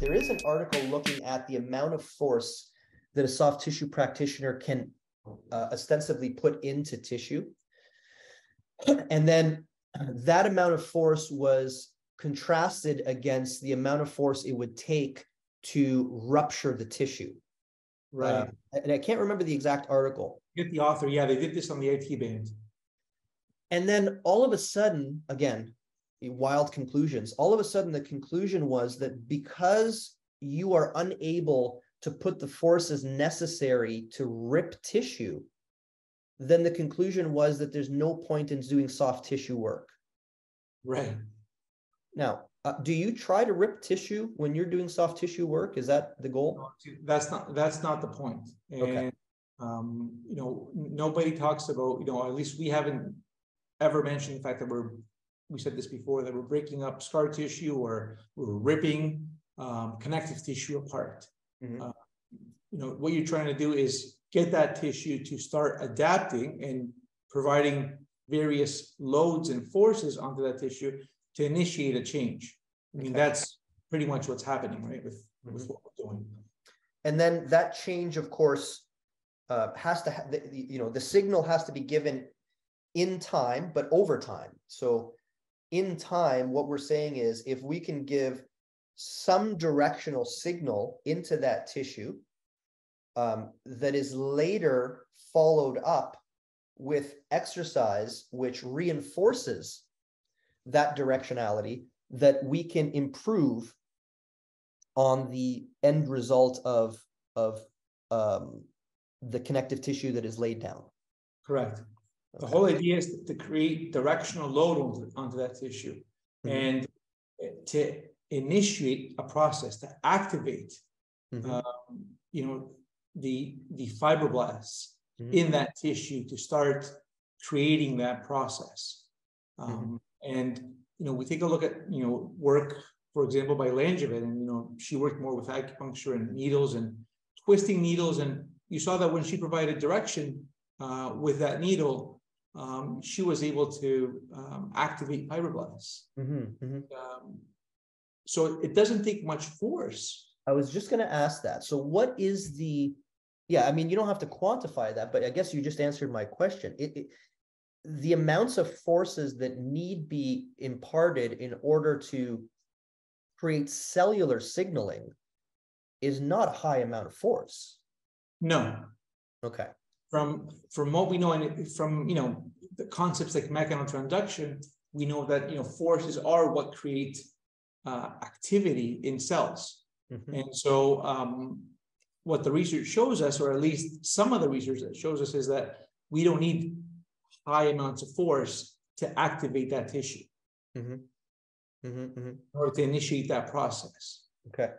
there is an article looking at the amount of force that a soft tissue practitioner can ostensibly put into tissue. And then that amount of force was contrasted against the amount of force it would take to rupture the tissue. Right. And I can't remember the exact article. Get the author. Yeah, they did this on the IT band. And then all of a sudden, again, wild conclusions. All of a sudden, the conclusion was that because you are unable to put the forces necessary to rip tissue, then the conclusion was that there's no point in doing soft tissue work. Right. Now, do you try to rip tissue when you're doing soft tissue work? Is that the goal? No, that's not the point. And, okay. Nobody talks about, at least we haven't ever mentioned the fact that we said this before, that we're breaking up scar tissue or we're ripping connective tissue apart. Mm-hmm. What you're trying to do is get that tissue to start adapting and providing various loads and forces onto that tissue to initiate a change. I mean, that's pretty much what's happening, right, with what we're doing. And then that change, of course, has to the signal has to be given in time, but over time. So in time, what we're saying is if we can give some directional signal into that tissue that is later followed up with exercise which reinforces that directionality, that we can improve on the end result of the connective tissue that is laid down. Correct. The whole idea is to create directional load onto that tissue and to initiate a process, to activate, the fibroblasts in that tissue to start creating that process. And, we take a look at, work, for example, by Langevin, and, she worked more with acupuncture and needles and twisting needles. And you saw that when she provided direction with that needle, she was able to activate fibroblasts. So it doesn't take much force. I was just going to ask that. So what is you don't have to quantify that, but I guess you just answered my question. The amounts of forces that need be imparted in order to create cellular signaling is not a high amount of force. No. Okay. From what we know, and from the concepts like mechanotransduction, we know that forces are what create activity in cells. And so what the research shows us, or at least some of the research that shows us, is that we don't need high amounts of force to activate that tissue or to initiate that process. Okay.